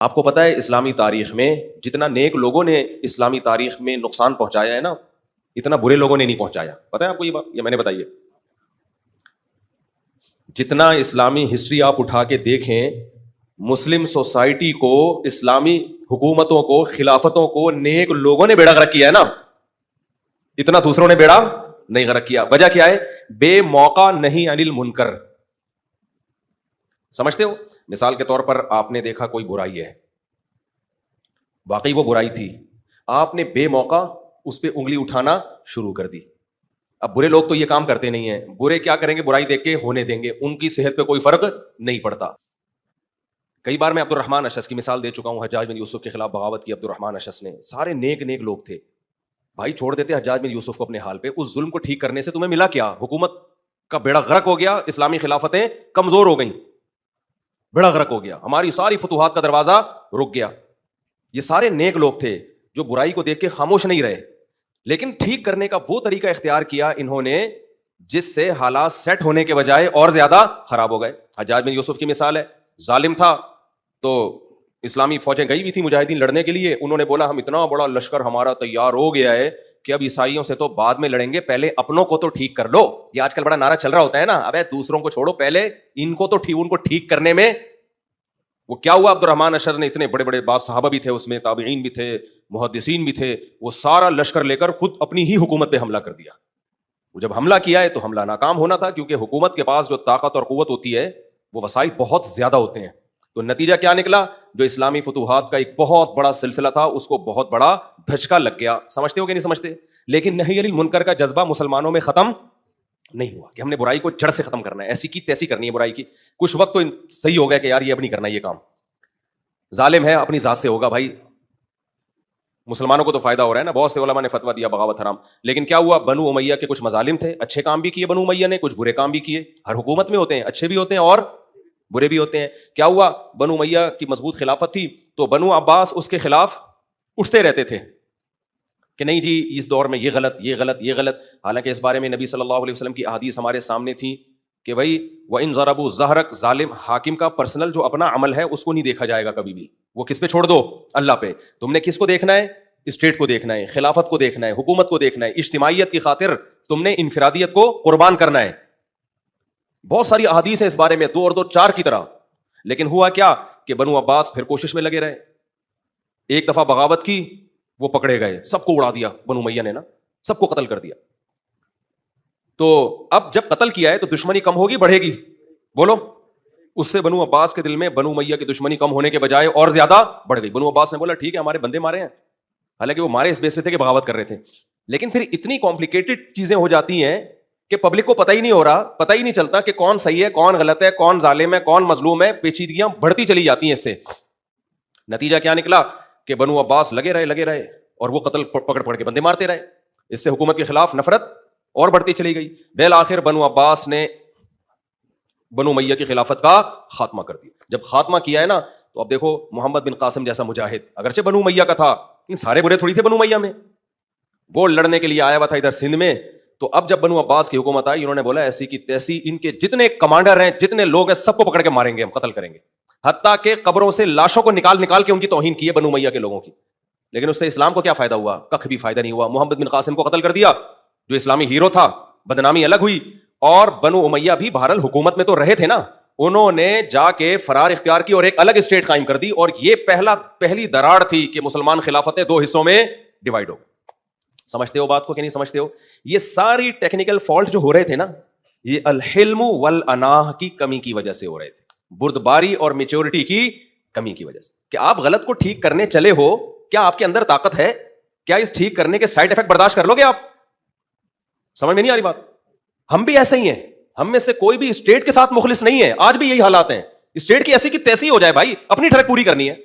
آپ کو پتا ہے اسلامی تاریخ میں جتنا نیک لوگوں نے اسلامی تاریخ میں نقصان پہنچایا ہے نا، اتنا برے لوگوں نے نہیں پہنچایا. پتا ہے آپ کو یہ بات؟ یہ میں نے بتائیے. جتنا اسلامی ہسٹری آپ اٹھا کے دیکھیں، مسلم سوسائٹی کو، اسلامی حکومتوں کو، خلافتوں کو نیک لوگوں نے بیڑا غرق کیا ہے نا، اتنا دوسروں نے بیڑا نہیں غرق کیا. وجہ کیا ہے؟ بے موقع نہیں عن المنکر. سمجھتے ہو؟ مثال کے طور پر آپ نے دیکھا کوئی برائی ہے، واقعی وہ برائی تھی، آپ نے بے موقع اس پہ انگلی اٹھانا شروع کر دی. اب برے لوگ تو یہ کام کرتے نہیں ہیں، برے کیا کریں گے؟ برائی دیکھ کے ہونے دیں گے، ان کی صحت پہ کوئی فرق نہیں پڑتا. کئی بار میں عبد الرحمن اشعث کی مثال دے چکا ہوں. حجاج بن یوسف کے خلاف بغاوت کی عبد الرحمن اشعث نے. سارے نیک نیک لوگ تھے بھائی، چھوڑ دیتے حجاج بن یوسف کو اپنے حال پہ. اس ظلم کو ٹھیک کرنے سے تمہیں ملا کیا؟ حکومت کا بیڑا غرق ہو گیا، اسلامی خلافتیں کمزور ہو گئیں، بیڑا غرق ہو گیا، ہماری ساری فتوحات کا دروازہ رک گیا. یہ سارے نیک لوگ تھے جو برائی کو دیکھ کے خاموش نہیں رہے، لیکن ٹھیک کرنے کا وہ طریقہ اختیار کیا انہوں نے جس سے حالات سیٹ ہونے کے بجائے اور زیادہ خراب ہو گئے. حجاج بن یوسف کی مثال ہے، ظالم تھا تو اسلامی فوجیں گئی بھی تھی مجاہدین لڑنے کے لیے. انہوں نے بولا ہم اتنا بڑا لشکر ہمارا تیار ہو گیا ہے کہ اب عیسائیوں سے تو بعد میں لڑیں گے، پہلے اپنوں کو تو ٹھیک کر لو. یہ آج کل بڑا نعرہ چل رہا ہوتا ہے نا، ابے دوسروں کو چھوڑو، پہلے ان کو تو ان کو ٹھیک کرنے میں. وہ کیا ہوا؟ عبد الرحمن اشعث نے اتنے بڑے بڑے بعض صحابہ بھی تھے اس میں، تابعین بھی تھے، محدثین بھی تھے، وہ سارا لشکر لے کر خود اپنی ہی حکومت پہ حملہ کر دیا. جب حملہ کیا ہے تو حملہ ناکام ہونا تھا، کیونکہ حکومت کے پاس جو طاقت اور قوت ہوتی ہے وہ وسائل بہت زیادہ ہوتے ہیں. تو نتیجہ کیا نکلا؟ جو اسلامی فتوحات کا ایک بہت بڑا سلسلہ تھا اس کو بہت بڑا دھچکا لگ گیا. سمجھتے ہو کہ نہیں سمجھتے؟ لیکن نہی عن المنکر کا جذبہ مسلمانوں میں ختم نہیں ہوا کہ ہم نے برائی کو جڑ سے ختم کرنا ہے، ایسی کی تیسی کرنی ہے برائی کی. کچھ وقت تو صحیح ہو گیا کہ یار یہ اب نہیں کرنا، یہ کام ظالم ہے اپنی ذات سے ہوگا. بھائی مسلمانوں کو تو فائدہ ہو رہا ہے نا، بہت سے علماء نے فتویٰ دیا بغاوت حرام. لیکن کیا ہوا؟ بنو امیہ کے کچھ مظالم تھے، اچھے کام بھی کیے بنو امیہ نے، کچھ برے کام بھی کیے. ہر حکومت میں ہوتے ہیں، اچھے بھی ہوتے ہیں اور برے بھی ہوتے ہیں. کیا ہوا؟ بنو امیہ کی مضبوط خلافت تھی تو بنو عباس اس کے خلاف اٹھتے رہتے تھے کہ نہیں جی اس دور میں یہ غلط، یہ غلط، یہ غلط. حالانکہ اس بارے میں نبی صلی اللہ علیہ وسلم کی احادیث ہمارے سامنے تھی کہ بھائی وَإِن ضَرَبُوا ظَهْرَكَ، ظالم حاکم کا پرسنل جو اپنا عمل ہے اس کو نہیں دیکھا جائے گا کبھی بھی. وہ کس پہ چھوڑ دو؟ اللہ پہ. تم نے کس کو دیکھنا ہے؟ اسٹیٹ کو دیکھنا ہے، خلافت کو دیکھنا ہے، حکومت کو دیکھنا ہے. اجتماعیت کی خاطر تم نے انفرادیت کو قربان کرنا ہے. بہت ساری احادیث ہیں اس بارے میں، 2 اور 2 4 کی طرح. لیکن ہوا کیا کہ بنو عباس پھر کوشش میں لگے رہے. ایک دفعہ بغاوت کی، وہ پکڑے گئے، سب کو اڑا دیا بنو امیہ نے نا، سب کو قتل کر دیا. تو اب جب قتل کیا ہے تو دشمنی کم ہوگی بڑھے گی؟ بولو. اس سے بنو عباس کے دل میں بنو امیہ کی دشمنی کم ہونے کے بجائے اور زیادہ بڑھ گئی. بنو عباس نے بولا ٹھیک ہے ہمارے بندے مارے ہیں، حالانکہ وہ مارے اس بیس پہ تھے کہ بغاوت کر رہے تھے. لیکن پھر اتنی کمپلیکیٹڈ چیزیں ہو جاتی ہیں کہ پبلک کو پتہ ہی نہیں ہو رہا، پتہ ہی نہیں چلتا کہ کون صحیح ہے، کون غلط ہے، کون ظالم ہے، کون مظلوم ہے. پیچیدگیاں بڑھتی چلی جاتی ہیں اس سے. نتیجہ کیا نکلا کہ بنو عباس لگے رہے اور وہ قتل پکڑ کے بندے مارتے رہے. اس سے حکومت کے خلاف نفرت اور بڑھتی چلی گئی. بالآخر بنو عباس نے بنو امیہ کی خلافت کا خاتمہ کر دیا. جب خاتمہ کیا ہے نا تو اب دیکھو محمد بن قاسم جیسا مجاہد، اگرچہ بنو امیہ کا تھا، سارے برے تھوڑی تھے بنو امیہ میں، وہ لڑنے کے لیے آیا ہوا تھا ادھر سندھ میں. تو اب جب بنو عباس کی حکومت آئی، انہوں نے بولا ایسی کی تیسی ان کے جتنے کمانڈر ہیں، جتنے لوگ ہیں، سب کو پکڑ کے ماریں گے، ہم قتل کریں گے. حتیٰ کہ قبروں سے لاشوں کو نکال کے ان کی توہین کی ہے بنو امیہ کے لوگوں کی. لیکن اس سے اسلام کو کیا فائدہ ہوا؟ کخ بھی فائدہ نہیں ہوا. محمد بن قاسم کو قتل کر دیا جو اسلامی ہیرو تھا، بدنامی الگ ہوئی. اور بنو امیہ بھی بہرحال حکومت میں تو رہے تھے نا، انہوں نے جا کے فرار اختیار کی اور ایک الگ اسٹیٹ قائم کر دی. اور یہ پہلی دراڑ تھی کہ مسلمان خلافتیں 2 حصوں میں ڈیوائڈ ہو. سمجھتے ہو بات کو کہ نہیں سمجھتے ہو؟ یہ ساری ٹیکنیکل فالٹ جو ہو رہے تھے نا، یہ الحلم والاناہ کی کمی کی وجہ سے ہو رہے تھے، بردباری اور میچورٹی کی کمی کی وجہ سے. کہ آپ غلط کو ٹھیک کرنے چلے ہو، کیا آپ کے اندر طاقت ہے؟ کیا اس ٹھیک کرنے کے سائڈ افیکٹ برداشت کر لو گے آپ؟ سمجھ میں نہیں آ رہی بات؟ ہم بھی ایسے ہی ہیں، ہم میں سے کوئی بھی اسٹیٹ کے ساتھ مخلص نہیں ہے. آج بھی یہی حالات ہیں، اسٹیٹ کی ایسی کی تیسی ہو جائے بھائی، اپنی ٹرک پوری کرنی ہے.